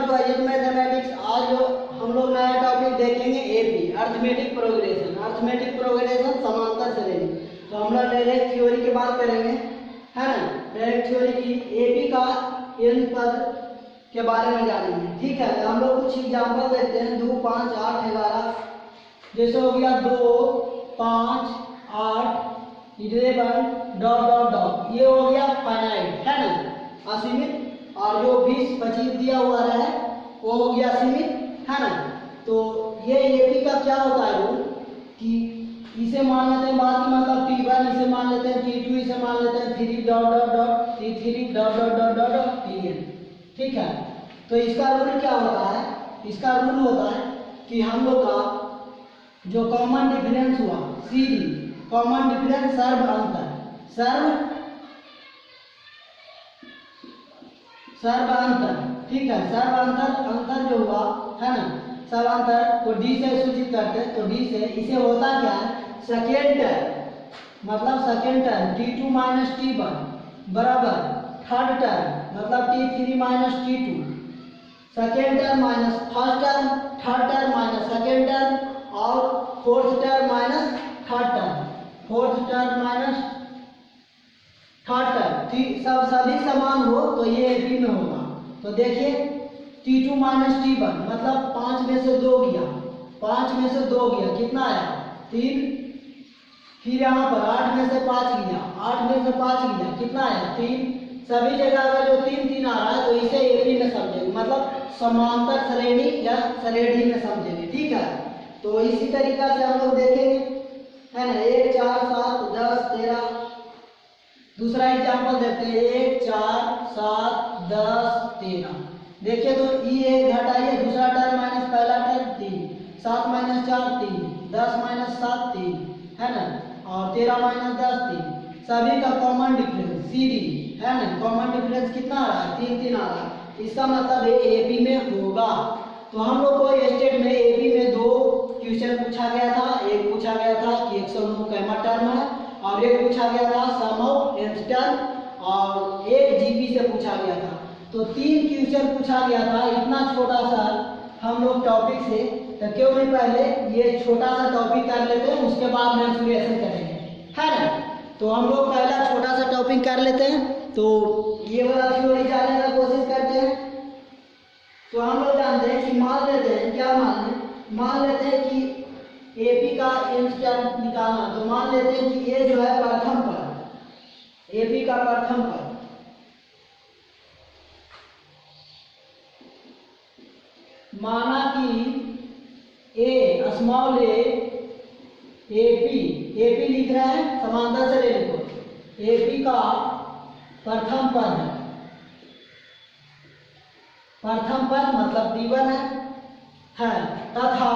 To Ajit mathematics. आज जो हम लोग नया टॉपिक देखेंगे AP, arithmetic progression. Arithmetic progression समांतर श्रेणी। तो हम लोग डायरेक्ट थ्योरी की बात करेंगे, है ना। डायरेक्ट थ्योरी की एपी का n पद के बारे में जानेंगे, ठीक है। हम लोग कुछ एग्जाम्पल देखते हैं। 2, 5, 8, 11 जैसे हो गया 2, 5, 8, 11 डॉट डॉट डॉट, ये हो गया फाइनाइट, है ना, असीमित। और जो 20, 25 दिया हुआ है वो हो गया सीमित, है ना। तो ये एपी का क्या होता है रूल कि इसे मान लेते हैं बाद में, मतलब T1 इसे मान लेते हैं, T2 इसे मान लेते हैं, 3 dot dot dot, T3 dot dot dot dot Tn, ठीक है। तो इसका रूल क्या होता है? इसका रूल होता है कि हम लोग का जो कॉमन डिफरेंस हुआ CD, कॉमन डिफरेंस सर्व अंतर, सर्व अंतर, ठीक है। सर्व अंतर जो हुआ, है ना, सर्व अंतर को D से सूचित करते हैं। तो D से इसे होता क्या है? सेकेंड टर्म, मतलब second term T2 minus T1 बराबर थर्ड टर्म मतलब T3 minus T2, second term minus first term, third term minus second term और fourth term minus third term, fourth term minus third term. सब सभी समान हो तो ये एपी में होगा। तो देखिए T2 माइनस T1 मतलब 5 में से 2 गया, 5 में से 2 गया, कितना आया? 3। फिर यहाँ पर 8 में से 5 गया, 8 में से 5 गया, कितना आया? 3। सभी जगह अगर जो 3 3 आ रहा है तो इसे एपी में समझेंगे, मतलब समांतर श्रेणी या श्रेणी में समझेंगे, ठीक है। तो इसी तरीका से हम लोग देखेंगे, है ना। 1, 4, 7, 10, 13। दूसरा एग्जाम्पल देखते हैं। 1, 4, 7, 10, 13। देखिए तो ये घटाइए, दूसरा टर्म माइनस पहला टर्म 3, 7 माइनस 4 3, 10 माइनस 7 3, है ना, और 13 माइनस 10 3। सभी का कॉमन डिफरेंस CD, है ना, कॉमन डिफरेंस कितना आ रहा है? 3 3 आ रहा है। इसका मतलब ये एपी में होगा। तो हम लोग को स्टेट में एपी में 2 क्वेश्चन पूछा गया था। एक पूछा गया था कि 109 कैमा टर्म है, और एक पूछा गया था सम ऑफ nth टर्म, और एक जीपी से पूछा गया था। तो 3 क्वेश्चन पूछा गया था। इतना छोटा सा हम लोग टॉपिक से, तो क्यों नहीं पहले ये छोटा सा टॉपिक कर लेते हैं, उसके बाद मेंसुरेशन करेंगे, है ना। तो हम लोग पहला छोटा सा टॉपिक कर लेते हैं। तो ये वाला थ्योरी जानने का कोशिश करते हैं। तो हम लोग जानते हैं कि मान लेते हैं, क्या मान लेते हैं कि एपी का nth टर्म निकालना। तो मान लेते हैं कि ये जो है प्रथम पद, एपी का प्रथम पद, माना कि ए स्मॉल ए एपी लिख रहे हैं समांतर श्रेणी को, एपी का प्रथम पद है, प्रथम पद मतलब T1 है, तथा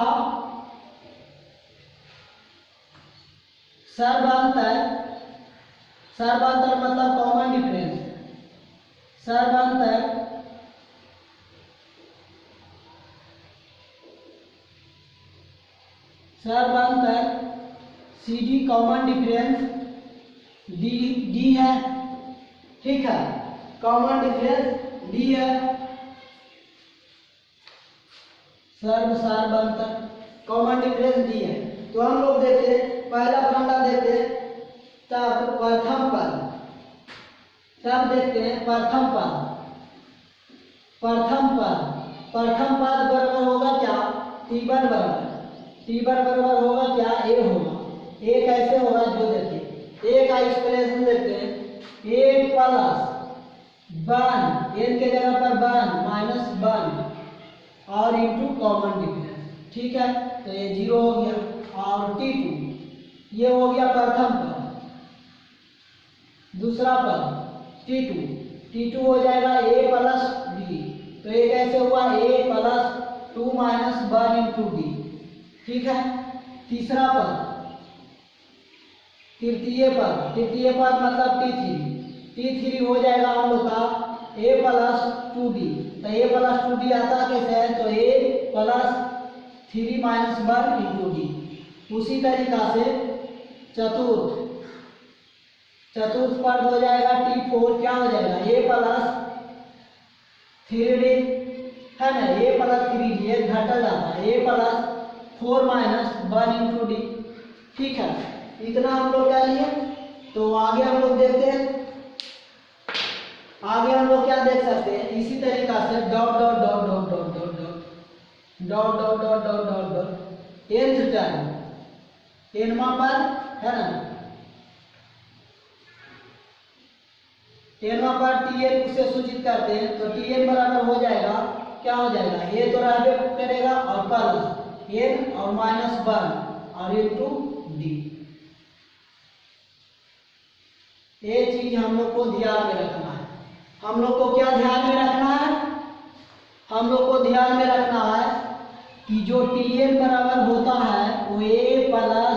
सर्वांतर मतलब कॉमन डिफरेंस, सर्वांतर CD कॉमन डिफरेंस D है, ठीक है। कॉमन डिफरेंस D है, सर्वांतर कॉमन डिफरेंस D है। तो हम लोग देखते हैं, पहला फंडा देखते हैं, तब प्रथम पद, तब देखते हैं प्रथम पद बराबर होगा क्या? T1 बराबर होगा क्या? A होगा। A कैसे होगा जो देखिए, A का एक्सप्रेशन देखते हैं। A प्लस 1, n के जगह पर 1 माइनस 1 और इंटू कॉमन डिफरेंस, ठीक है। तो ये 0 हो गया। और T2 ये हो गया प्रथम पद, दूसरा पद T2 हो जाएगा A प्लस B। तो ये कैसे हुआ? A plus 2 minus 1 into D, ठीक है। तीसरा पद, तृतीय पद मतलब T3 हो जाएगा हम लोग का A प्लस 2D। तो A प्लस 2D आता कैसे है? तो A plus 3 minus 1 into D। उसी तरीका से चतुर्थ पद हो जाएगा T4, क्या हो जाएगा? A प्लस 3D, है ना, ए प्लस 3d ये घटा जाता है, ए प्लस 4 माइनस 1 इंटू डी। ठीक है, इतना हम लोग क्या लिए। तो आगे हम लोग देखते हैं, आगे हम लोग क्या देख सकते हैं, इसी तरीका से dot dot dot dot dot dot dot dot dot dot dot dot dot nth term एनवा पर है ना, एनवा पर tn से सूचित करते हैं। तो tn बराबर हो जाएगा, क्या हो जाएगा, ए तो रहबे करेगा और प्लस n और माइनस 1 और इंटू डी। ये चीज हम लोग को ध्यान में रखना है। हम लोग को क्या ध्यान में रखना है, हम लोग को ध्यान में रखना है कि जो tn बराबर होता है वो a plus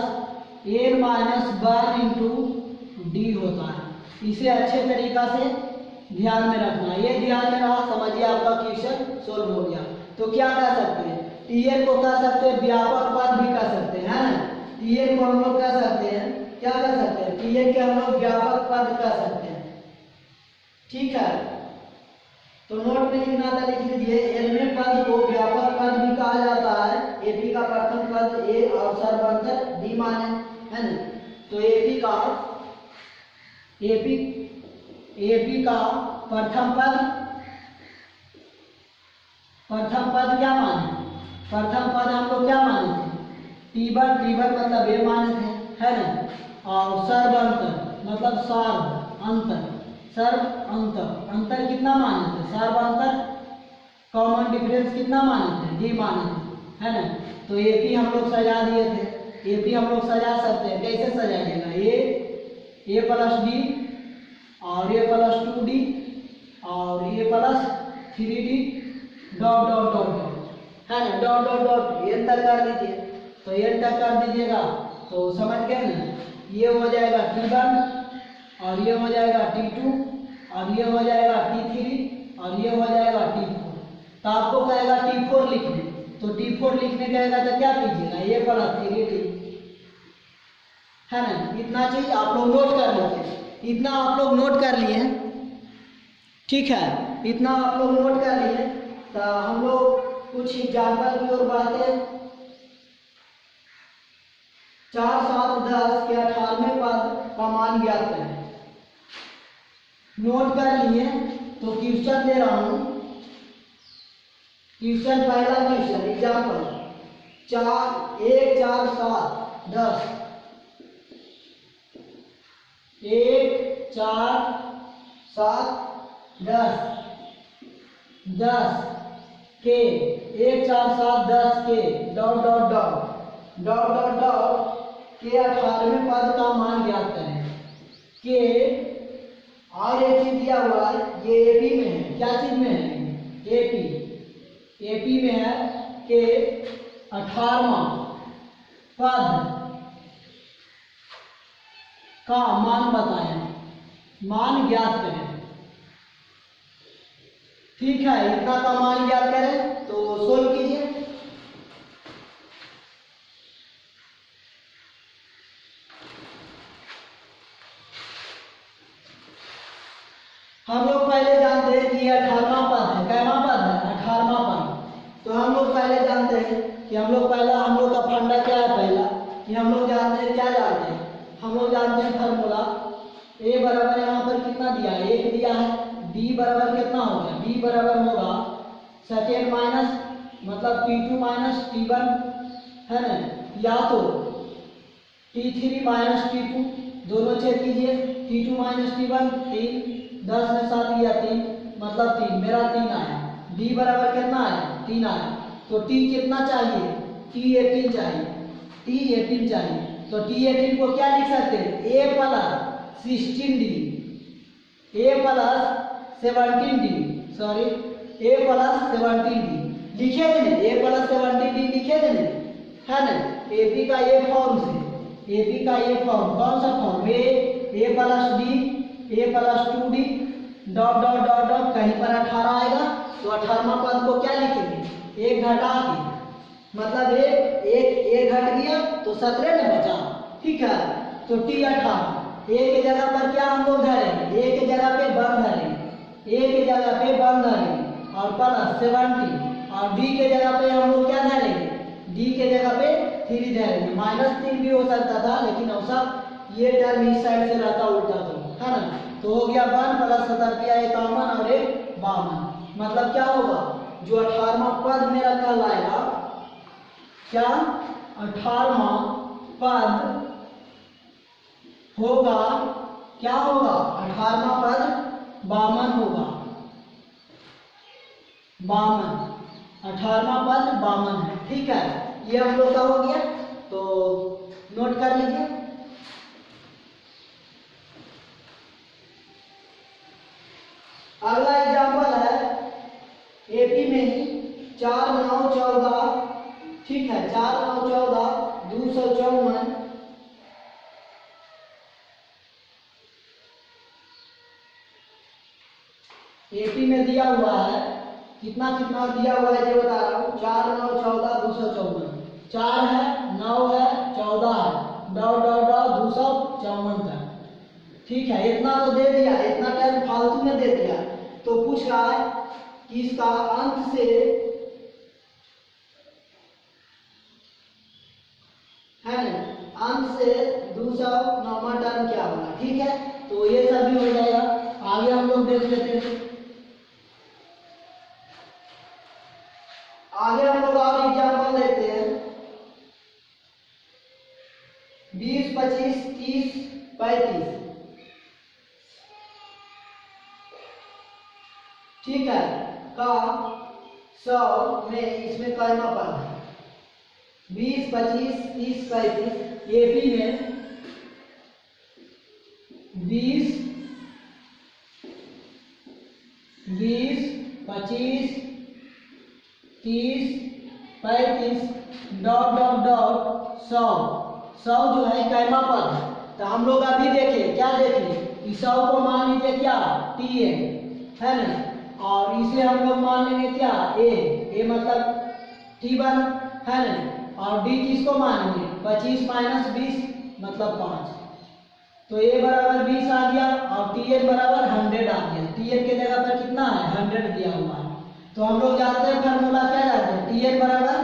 n minus 1 into D होता है। इसे अच्छे तरीका से ध्यान में रखना है। ये ध्यान में रहा, समझिए आपका क्वेश्चन सोल्व हो गया। तो क्या कह सकते हैं, tn को कह सकते हैं व्यापक पद भी कह सकते हैं, है ना। tn को हम लोग कह सकते हैं, क्या कह सकते हैं, tn के हम लोग व्यापक पद कह सकते हैं। ठीक है, तो नोट में लिखना था, लिख लीजिए। एलवे पद को व्यापक पद भी कहा जाता है। एपी का प्रथम पद ए और सर्वांतर डी माने, है ना। तो एपी का प्रथम पद क्या माने, प्रथम पद हम लोग क्या माने थे, टी1 मतलब ए माने थे, है ना। और सर्वांतर मतलब सर्व अंतर कितना माने थे, सर्वांतर कॉमन डिफरेंस कितना माने थे, डी माने थे, है ना। तो एपी हम लोग सजा दिए थे। एपी हम लोग सजा सकते हैं, कैसे सजाइएगा, ए प्लस डी और ए प्लस 2d और a plus 3d dot dot dot dot, है ना, डॉट डॉट डॉट एन तक कर दीजिए। तो एन तक कर दीजिएगा तो समझ गए ना, ये हो जाएगा t1 और ये हो जाएगा t2 और ये हो जाएगा t3 और ये हो जाएगा t4। तो आपको कहेगा t4 लिखने, तो t4 लिखने कहेगा तो क्या कीजिएगा, ए प्लस 3d, है ना। इतना चीज आप लोग नोट कर लीजिए, इतना आप लोग नोट कर लिए। ठीक है, इतना आप लोग नोट कर लिए। तो हम लोग कुछ एग्जाम्पल की ओर बढ़ते हैं। 4, 7, 10 के 18वें पद का मान ज्ञात करें। नोट कर लिए, तो क्वेश्चन दे रहा हूं, क्वेश्चन पहला क्वेश्चन एग्जाम्पल 1, 4, 7, 10 1, 4, 7, 10 के 1, 4, 7, 10 के dot dot dot dot dot dot के 18वें पद का मान ज्ञात करें। के और एक चीज दिया हुआ है, ये एपी में है, क्या चीज में है, एपी में है के 18वां पद का मान बताएं, मान ज्ञात करें। ठीक है, इतना का मान ज्ञात करें, तो सोल्व कीजिए। हम लोग पहले जानते हैं कि ये 18वां पद है, कैवां पद है, 18वां पद। तो हम लोग पहले जानते हैं कि हम लोग का फंडा क्या है, पहला कि हम लोग जानते हैं, क्या जानते हैं, हम लोग जानते हैं फार्मूला। ए बराबर यहाँ पर कितना दिया है, 1 दिया है। डी बराबर कितना हो गया, डी बराबर होगा सेकेंड माइनस मतलब t2 माइनस t1, है ना, या तो t3 माइनस t2, दोनों चेक कीजिए। t2 माइनस t1 3, 10 में 7 लिया 3 मतलब 3, मेरा 3 आया। डी बराबर कितना आया, 3 आया। तो टी कितना चाहिए, t18 चाहिए, t18 चाहिए। तो t18 को क्या लिख सकते हैं, a plus 16d, a plus 17d, sorry a plus 17d लिखे थे, a प्लस 17d लिखे थे, है ना। एपी का ये फॉर्म से, एपी का ये फॉर्म कौन सा form, a plus d, a plus 2d dot dot dot dot, कहीं पर 18 आएगा तो 18वां पद को क्या लिखेंगे, एक घटा के, मतलब एक घट गया तो 17 न बचा। ठीक है, तो t18 ए के जगह पर क्या हम लोग धरेंगे, ए के जगह पे 1 धरेंगे, ए के जगह पे 1 धरेंगे और प्लस 17 और डी के जगह पे हम लोग क्या धरेंगे, डी के जगह पे 3 धरेंगे। -3 भी हो सकता था, लेकिन अवसर ये टर्म इस साइड से रहता उल्टा तो, है ना। तो हो गया 1 + 70 एक कॉमन और एक 52। मतलब क्या होगा, जो 18वां पद मेरा कहलाएगा, क्या 18वां पद होगा, क्या होगा, 18वां पद 52 होगा, 52, 18वां पद 52 है। ठीक है, ये हम लोग का हो गया, तो नोट कर लीजिए। अगला एग्जाम्पल है एपी में ही 4 9 14, ठीक है, 4 9 14 254। एपी में दिया हुआ है, कितना कितना दिया हुआ है ये बता रहा हूँ, 4 9 14 254, 4 है, 9 है, 14 है, डॉट डॉट डॉट 254 तक। ठीक है, इतना तो दे दिया, इतना टाइम फालतू में दे दिया। तो पूछ रहा है कि इसका अंत से, है ना, अंत से 209वां टर्म क्या होगा। ठीक है, तो ये सब भी हो जाएगा। आगे हम लोग देख लेते हैं, आगे हम लोग और एग्जाम्पल लेते हैं। 20 25 30 35, ठीक है, का 100 में इसमें कैमा पद है, 20 25 30 35। एपी में 20 20 25 30 35 डॉट डॉट डॉट 100 जो है कैमा पद है। तो हम लोग अभी देखें, क्या देखें, इस 100 को मान लीजिए क्या, टी है ना, और इसे हम लोग मान लेंगे क्या, ए मतलब T1, है ना, और डी किसको मानेंगे, 25 - 20 मतलब 5। तो ए बराबर 20 आ गया और Tn बराबर 100 आ गया। Tn के जगह पर कितना है, 100 दिया हुआ है। तो हम लोग जानते हैं फार्मूला, क्या जानते हैं, Tn बराबर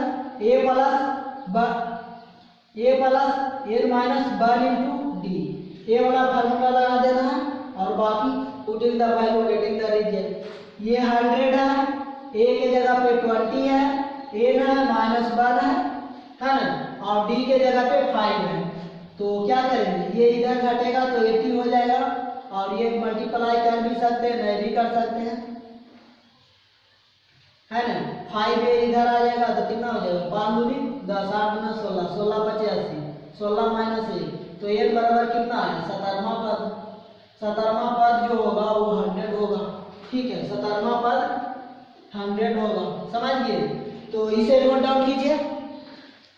a plus n minus 1 into d. A वाला फार्मूला लगा देना है और बाकी putting the value getting the reason. ये 100 है, a के जगह पे 20 है, n है, -1 है ना, और d के जगह पे 5 है। तो क्या करेंगे, ये इधर घटेगा तो 80 हो जाएगा, और ये मल्टीप्लाई कर भी सकते हैं, नहीं भी कर सकते हैं, है ना। 5 इधर आ जाएगा तो कितना हो जाएगा, 5 दूनी 10, 8 दूना 16, 16 × 85, 16 - 1, तो n बराबर कितना है, 17वां पद। 17वां पद जो होगा वो 100 होगा। ठीक है, 17वां पद 100 होगा, समझ गए। तो इसे नोट डाउन कीजिए,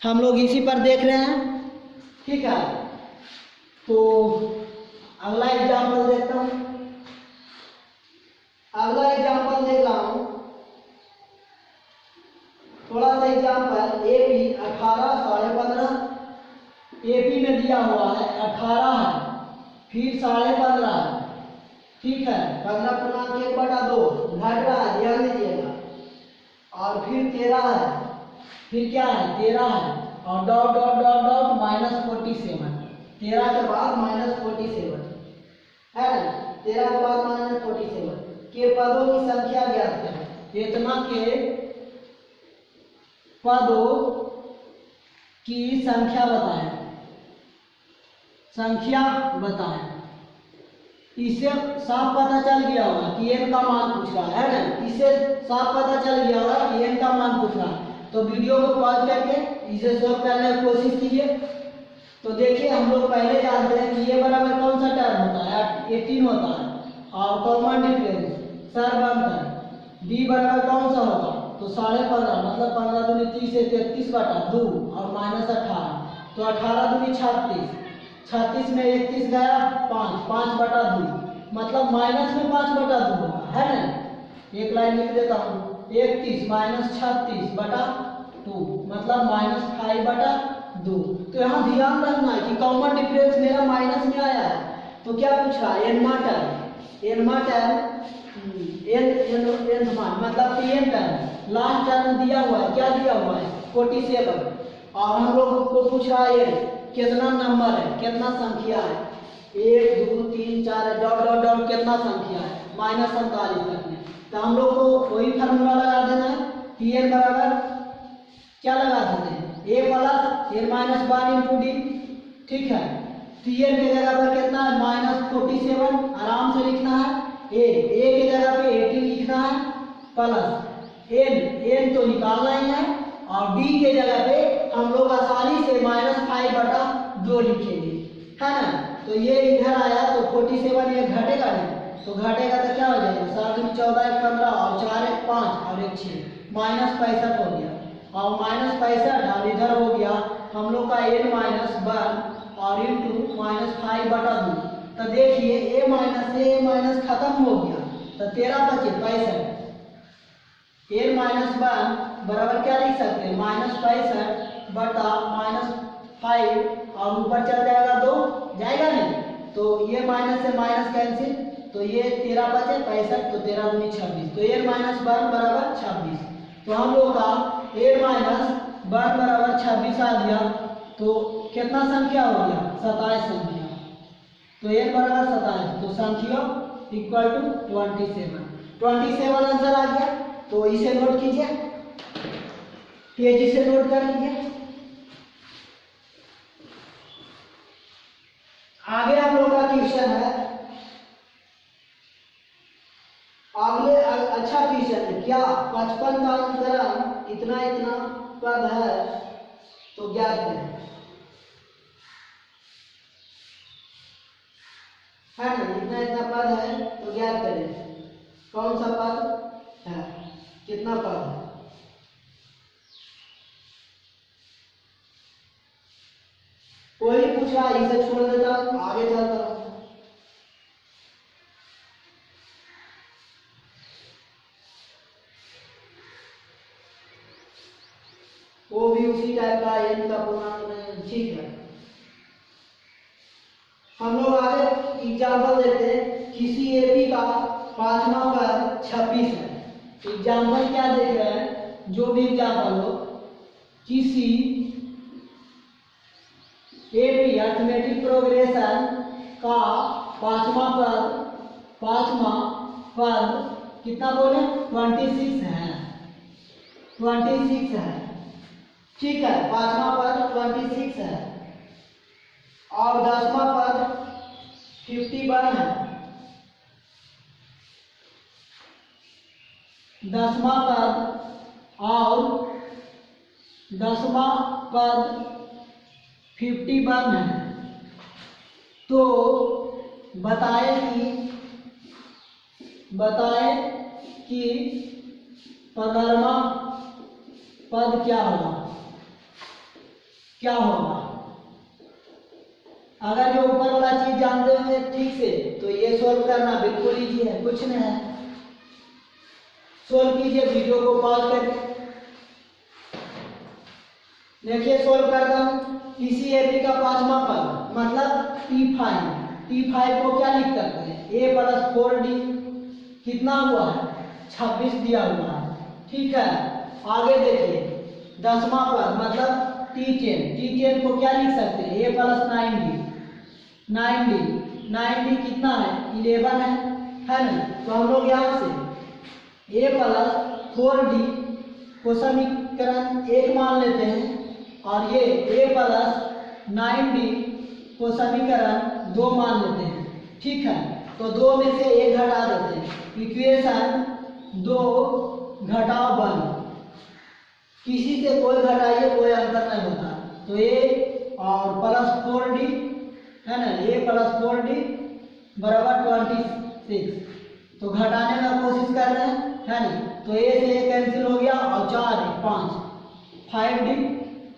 हम लोग इसी पर देख रहे हैं। ठीक है, तो अगला एग्जाम्पल देखता हूँ। अगला एग्जाम्पल देख रहा हूँ, थोड़ा सा एग्जाम्पल। एपी 18 15.5, एपी में दिया हुआ है 18 है, फिर 15.5 है, ठीक है, 15.1/2 घट रहा है, ध्यान दीजिएगा, और फिर 13 है, फिर क्या है, 13 है, और डॉट डॉट डॉट डॉट -47, 13 के बाद -47, है ना, 13 के बाद -47 के पदों की संख्या ज्ञात करें। इतना के पदों की संख्या बताएं, संख्या बताएं। इससे साफ पता चल गया होगा कि n का मान पूछ रहा है ना, इससे साफ पता चल गया होगा कि n का मान पूछ रहा है। तो वीडियो को पॉज करके इसे सॉल्व करने की कोशिश कीजिए। तो देखिए, हम लोग पहले जानते हैं कि ये बराबर कौन सा टर्म होता है, 18 होता है, और कॉमन डिफरेंस सर्वंतर डी बराबर कौन सा होगा, तो 15.5 मतलब 15 दूनी 30 से 33/2 और -18, तो 18 दूनी 36, 36 में 31 गया 5, 5/2 मतलब माइनस में 5/2 होगा, है ना। एक लाइन लिख देता हूँ, 31 - 36/2 मतलब -5/2। तो यहाँ ध्यान रखना है कि कॉमन डिफरेंस मेरा माइनस में आया है, तो क्या पूछ रहा है, n एनवा टर्म एन मान मतलब pn टर्म लास्ट टर्म दिया हुआ है, क्या दिया हुआ है 47 और हम लोग को पूछ रहा है कितना नंबर है, कितना संख्या है 1 2 3 4 डॉट डॉट डॉट कितना संख्या है -47 तक में। तो हम लोग को वही फार्मूला लगा देना है pn बराबर क्या लगा देते हैं a plus n minus 1 into D. ठीक है, pn के जगह पर कितना है -47 आराम से लिखना है, a के जगह पे 18 लिखना है प्लस n तो निकालना ही है और d के जगह पे हम लोग आसानी से -5/2 लिखेंगे, है ना। तो ये इधर आया तो 47 ये घटेगा नहीं, तो घटेगा तो क्या हो जाएगा 7 दूनी 14 1 15 और 4 1 5 और 1 6 -65 हो गया और -65 और इधर हो गया हम लोग का n-1 और इंटू -5/2। तो देखिए a माइनस खत्म हो गया तो 13 बचे 65, n-1 बराबर क्या लिख सकते हैं -65/-5 और ऊपर चल जाएगा 2 जाएगा नहीं, तो ये माइनस से माइनस कैंसिल, तो ये 13 बचे 65 तो 13 दूनी 26, तो n-1 बराबर 26। तो हम लोग का n-1 बराबर 26 आ गया, तो कितना संख्या हो गया 27 संख्या, तो n बराबर 27 तो संख्या इक्वल टू 27 आंसर आ गया। तो इसे नोट कीजिए, तेजी से नोट कर लीजिए। आगे हम लोग का क्वेश्चन है, अगले अच्छा क्वेश्चन है, क्या 55 का अंतराल इतना इतना पद है तो ज्ञात करें, है ना। इतना इतना पद है तो ज्ञात करें कौन सा पद है, कितना पद है। कोई पूछ रहा है इसे छोड़ देता हूं, आगे चलता हूं। वो भी उसी टाइप का n का पूर्णांक, ठीक है। हम लोग आगे एग्जाम्पल देते हैं, किसी एपी का 5वां पद 26 है। एग्जाम्पल क्या देख रहे हैं, जो भी एग्जाम्पल हो, किसी एपी अर्थमेटिक प्रोग्रेशन का 5वां पद कितना बोले 26 है, 26 है, ठीक है। 5वां पद 26 है और 10वां पद 51 है, 10वां पद और 10वां पद 51 है। तो बताए कि 15वां पद क्या होगा, क्या होगा। अगर ये ऊपर वाला चीज जानते होंगे ठीक से तो ये सोल्व करना बिल्कुल इजी है, कुछ नहीं है। सोल्व कीजिए, वीडियो को पॉज करके देखिए, सोल्व करता हूं। किसी एपी का 5वां पद मतलब T5 को क्या लिख सकते हैं a + 4d, कितना हुआ है 26 दिया हुआ है, ठीक है। आगे देखिए 10वां पद मतलब T10 को क्या लिख सकते हैं a + 9d कितना है 11 है ना। तो हम लोग यहाँ से a + 4d को समीकरण 1 मान लेते हैं और ये a + 9d को समीकरण 2 मान लेते हैं, ठीक है। तो 2 में से 1 घटा देते हैं, इक्वेशन 2 घटाओ 1, किसी से कोई घटाइए कोई अंतर नहीं होता। तो a और +4d है ना, a + 4d बराबर 26, तो घटाने का कोशिश कर रहे हैं, है ना। तो a से a कैंसिल हो गया और 4 5d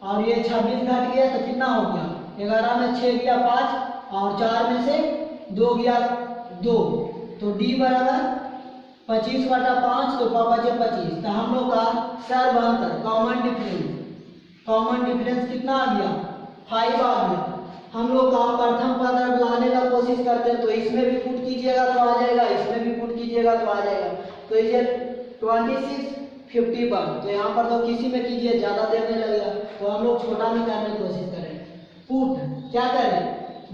और ये 26 घट गया तो कितना हो गया 11 में 6 गया 5 और 4 में से 2 गया 2, तो d बराबर 25/5 तो बचे 25। तो हम लोग का सर्वांतर कॉमन डिफरेंस कितना आ गया 5 आ गया, हम लोग का प्रथम पद अगर लाने का कोशिश करते हैं तो इसमें भी पुट कीजिएगा तो आ जाएगा, इसमें भी पुट कीजिएगा तो आ जाएगा। तो ये 26 51, तो यहाँ पर तो किसी में कीजिए ज़्यादा देर नहीं लगेगा, तो हम लोग छोटा में करने की कोशिश करें। पुट क्या करें,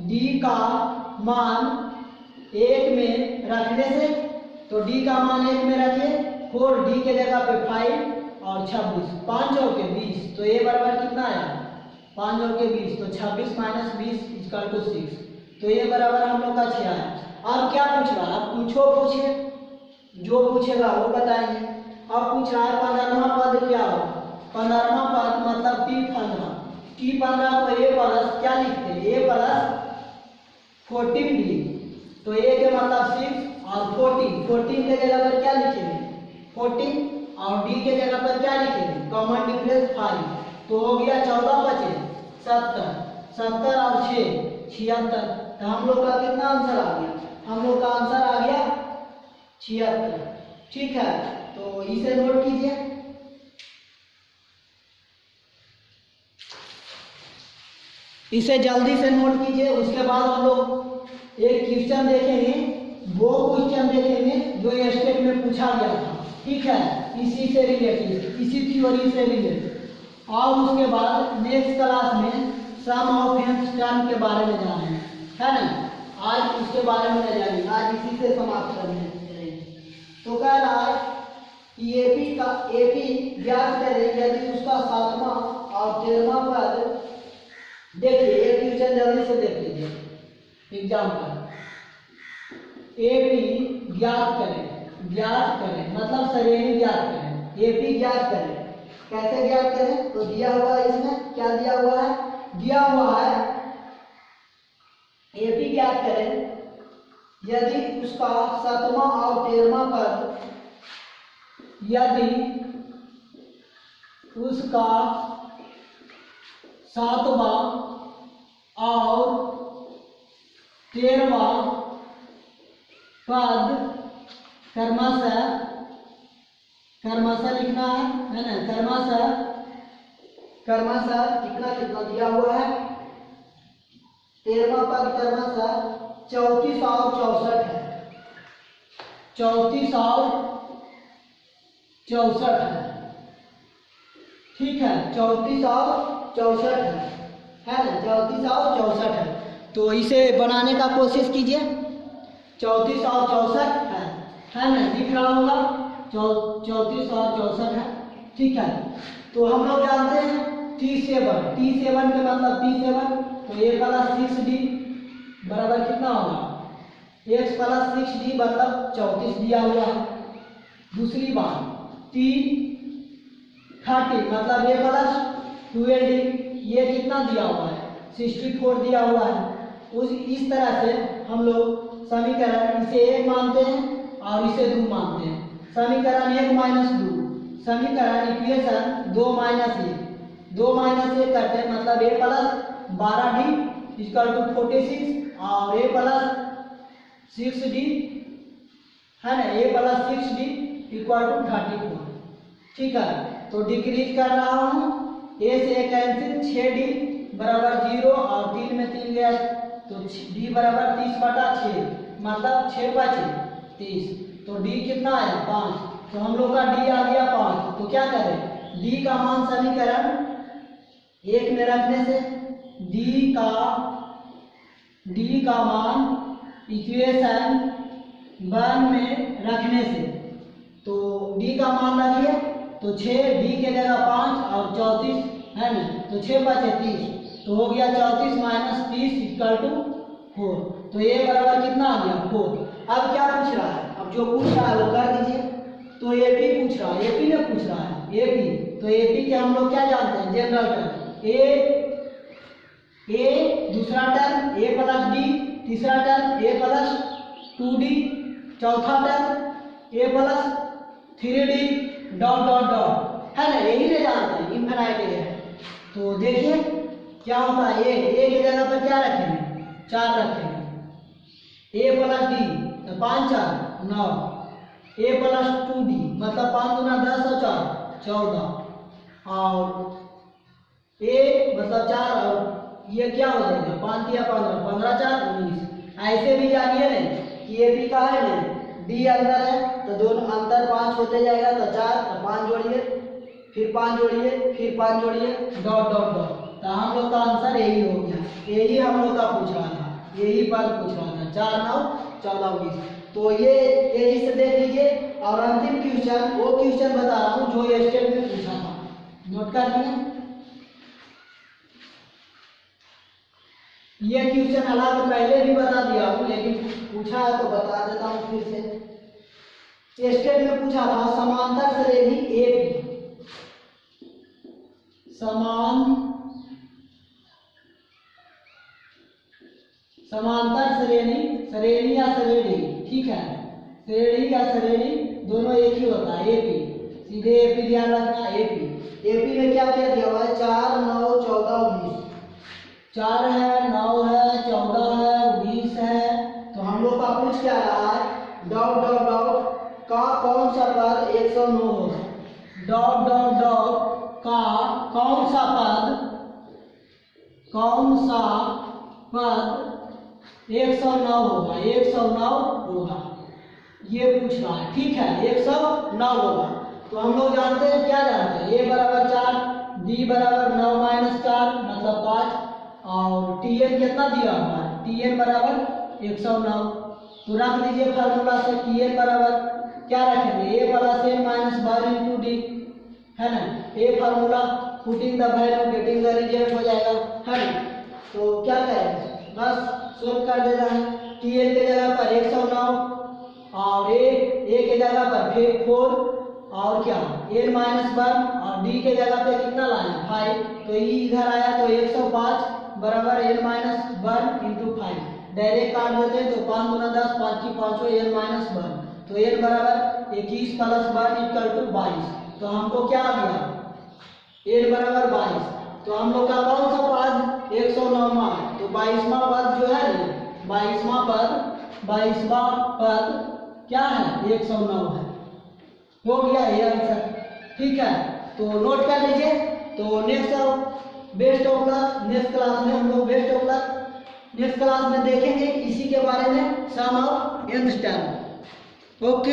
डी का मान 1 में रखने से, तो डी का मान 1 में रखिए, 4 डी के जगह पे 5 और 26, 5 और के 20, तो ये बराबर कितना आया 5 और के 20, तो 26 माइनस 20 इक्वल टू 6, तो ये बराबर हम लोग का 6 आया। अब क्या पूछ रहा है, अब पूछिए, जो पूछेगा वो बताएंगे। अब पूछ रहा है 15वां पद क्या होगा, 15वां पद मतलब T15 को a प्लस क्या लिखते हैं, a प्लस 14d, तो a के मतलब 6 और 14 के जगह पर क्या लिखेंगे 14 और d के जगह पर क्या लिखेंगे कॉमन डिफरेंस 5, तो हो गया 14 बचे 70 और 6 76, तो हम लोग का कितना आंसर आ गया, हम लोग का आंसर आ गया 76। ठीक है, तो इसे नोट कीजिए। इसे जल्दी से नोट कीजिए। उसके बाद हम लोग एक क्वेश्चन देखेंगे, वो क्वेश्चन देखेंगे जो स्टेट में पूछा गया था। ठीक है, इसी से रिलेटेड, इसी थ्योरी से रिलेटेड। और उसके बाद नेक्स्ट क्लास में सम ऑफ एन टर्म के बारे में जानेंगे, है ना। आज उसके बारे में नहीं जानेंगे, आज इसी से समाप्त करेंगे। तो कह रहा है कि एपी ज्ञात करें यदि उसका 7वां और 13वां पद, देखिए एक क्वेश्चन जल्दी से देख लीजिए एग्जाम्पल। एपी ज्ञात करें मतलब श्रेणी ज्ञात करें, एपी ज्ञात करें, कैसे ज्ञात करें, तो दिया हुआ है, इसमें क्या दिया हुआ है एपी ज्ञात करें यदि उसका 7वां और 13वां पद, यदि उसका 7वां और 13वां पद क्रमशः लिखना है ना, क्रमशः कितना दिया हुआ है, 13वां पद क्रमशः 34 और 64 है, 34 और 64 है। ठीक है, 34 और 64 है ना, 34 और 64 है। तो इसे बनाने का कोशिश कीजिए। 34 और 64 है ना, दिख रहा होगा 34 और 64 है। ठीक है, तो हम लोग जानते हैं T7 के मतलब T7, तो a प्लस 6d बराबर कितना होगा, x प्लस 6d मतलब 34 दिया हुआ है। दूसरी बात T30 मतलब a प्लस 12d, ये कितना दिया हुआ है 64 दिया हुआ है। इस तरह से हम लोग समीकरण, इसे 1 मानते हैं और इसे 2 मानते हैं। समीकरण 1 माइनस 2, समीकरण इक्वेशन 2 माइनस 1 करते हैं, मतलब a plus 12d equal to 46 और a प्लस 6d है ना, a plus 6d equal to 34। ठीक है, तो डिक्रीज कर रहा हूँ, a से a कैंसिल, 6d बराबर 0 और 3 में 3 गया, तो d बराबर 30/6 मतलब 6 बचे 30, तो d कितना आया 5, तो हम लोग का d आ गया 5। तो क्या करें, d का मान समीकरण 1 में रखने से, d का मान इक्वेशन 1 में रखने से, तो d का मान रखिए, तो 6 d के जगह 5 और 34 है ना, तो 6 बचे 30, तो हो गया 34 माइनस 30 इक्वल टू 4, तो ये बराबर कितना आ गया 4। अब क्या पूछ रहा है, अब जो पूछ रहा है वो कर दीजिए। तो एपी पूछ रहा है, एपी ने पूछ रहा है एपी, तो एपी के हम लोग क्या जानते हैं, जनरल टर्म ए दूसरा टर्म a प्लस डी, तीसरा टर्म a प्लस 2d, चौथा term a plus 3d dot dot dot, है ना, यही ले जानते हैं, इनफिनाइट है। तो देखिए क्या होता है, a की जगह पर क्या रखेंगे 4 रखेंगे, a प्लस डी तो 5 4 9, a प्लस 2d मतलब 5 गुना 10 और 4 14, और a मतलब 4 और ये क्या हो जाएगा 5 या 15, 15 4 19। ऐसे भी जानिए ना कि ए पी का है ना डी अंदर है तो दोनों अंतर 5 होते जाएगा तो 4, तो 5 जोड़िए, फिर 5 जोड़िए, फिर 5 जोड़िए, डॉट डॉट डॉट। तो हम लोग का आंसर यही हो गया। यही हम लोग का पूछ रहा था, यही पद पूछ रहा था 4 9 14 19। तो ये यही से देख लीजिए। और अंतिम क्वेश्चन वो क्वेश्चन बता रहा हूँ जो स्टेट में पूछा था, नोट कर लिए। ये क्वेश्चन हालांकि पहले भी बता दिया हूँ लेकिन पूछा है तो बता देता हूँ फिर से। स्टेट में पूछा था समांतर श्रेणी एपी, समांतर श्रेणी, श्रेणी या श्रेणी, ठीक है, श्रेणी या श्रेणी दोनों एक ही होता है एपी, सीधे एपी ध्यान रखना। एपी एपी में क्या क्या दिया हुआ है 4 9 14 19, 4 है 9 है 14 है 19 है। तो हम लोग का पूछ क्या रहा है डॉट डॉट डॉट का कौन सा पद 109 होगा, डॉट डॉट डॉट का कौन सा पद 109 होगा, 109 होगा, ये पूछ रहा है, ठीक है 109 होगा। तो हम लोग जानते हैं, क्या जानते हैं, a बराबर 4, d बराबर 9 माइनस 4 मतलब 5, और tn कितना दिया हुआ है, tn बराबर 109। तो रख दीजिए फार्मूला से tn बराबर क्या रखेंगे a plus n minus 12 into d, है ना। A formula putting the value getting the result हो जाएगा, है ना। तो क्या करेंगे बस सोल्व कर देना है। tn के जगह पर 109 और a के जगह पर फिर 4 और क्या n माइनस 1 और d के जगह पे कितना लाए 5, तो e इधर आया तो 105 बराबर n माइनस 1 इंटू 5, डायरेक्ट काट देते हैं तो 5 गुना 10 5 की 5 n माइनस 1, तो n बराबर 21 प्लस 1 इक्वल टू 22। तो हमको क्या आ गया n बराबर 22। तो हम लोग का कौन सा पद 109वां है, तो 22वां पद जो है ना 22वां पद क्या है 109 है, हो गया ये आंसर, ठीक है। तो नोट कर लीजिए। तो next best of luck, next class में हम लोग best of luck next class में देखेंगे इसी के बारे में, सम ऑफ nth टर्म। ओके।